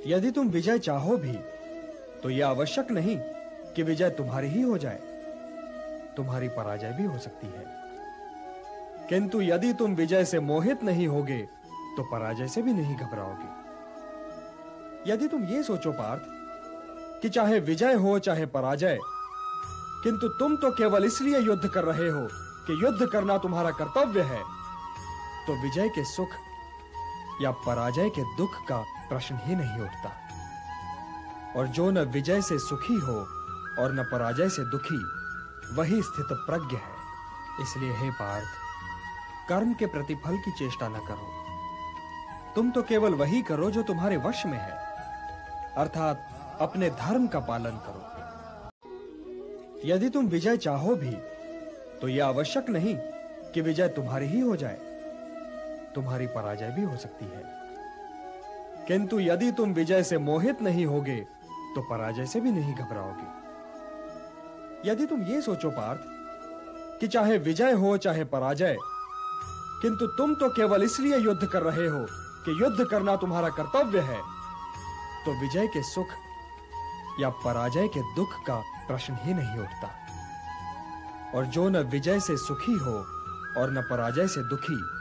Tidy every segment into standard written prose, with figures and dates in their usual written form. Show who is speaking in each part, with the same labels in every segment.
Speaker 1: यदि तुम विजय चाहो भी तो यह आवश्यक नहीं कि विजय तुम्हारी ही हो जाए, तुम्हारी पराजय भी हो सकती है। किंतु यदि तुम विजय से मोहित नहीं होगे तो पराजय से भी नहीं घबराओगे। यदि तुम ये सोचो पार्थ कि चाहे विजय हो चाहे पराजय, किंतु तुम तो केवल इसलिए युद्ध कर रहे हो कि युद्ध करना तुम्हारा कर्तव्य है, तो विजय के सुख या पराजय के दुख का प्रश्न ही नहीं उठता। और जो न विजय से सुखी हो और न पराजय से दुखी, वही स्थित प्रज्ञ है। इसलिए हे पार्थ, कर्म के प्रतिफल की चेष्टा न करो। तुम तो केवल वही करो जो तुम्हारे वश में है, अर्थात अपने धर्म का पालन करो। यदि तुम विजय चाहो भी तो यह आवश्यक नहीं कि विजय तुम्हारी ही हो जाए, तुम्हारी पराजय भी हो सकती है। किंतु यदि तुम विजय से मोहित नहीं होगे तो पराजय से भी नहीं घबराओगे। यदि तुम ये सोचो पार्थ कि चाहे विजय हो चाहे पराजय, किंतु तुम तो केवल इसलिए युद्ध कर रहे हो कि युद्ध करना तुम्हारा कर्तव्य है, तो विजय के सुख या पराजय के दुख का प्रश्न ही नहीं उठता। और जो न विजय से सुखी हो और न पराजय से दुखी,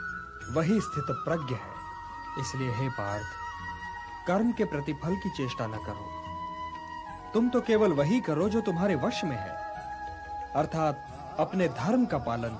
Speaker 1: वही स्थित प्रज्ञ है। इसलिए हे पार्थ, कर्म के प्रतिफल की चेष्टा न करो। तुम तो केवल वही करो जो तुम्हारे वश में है, अर्थात अपने धर्म का पालन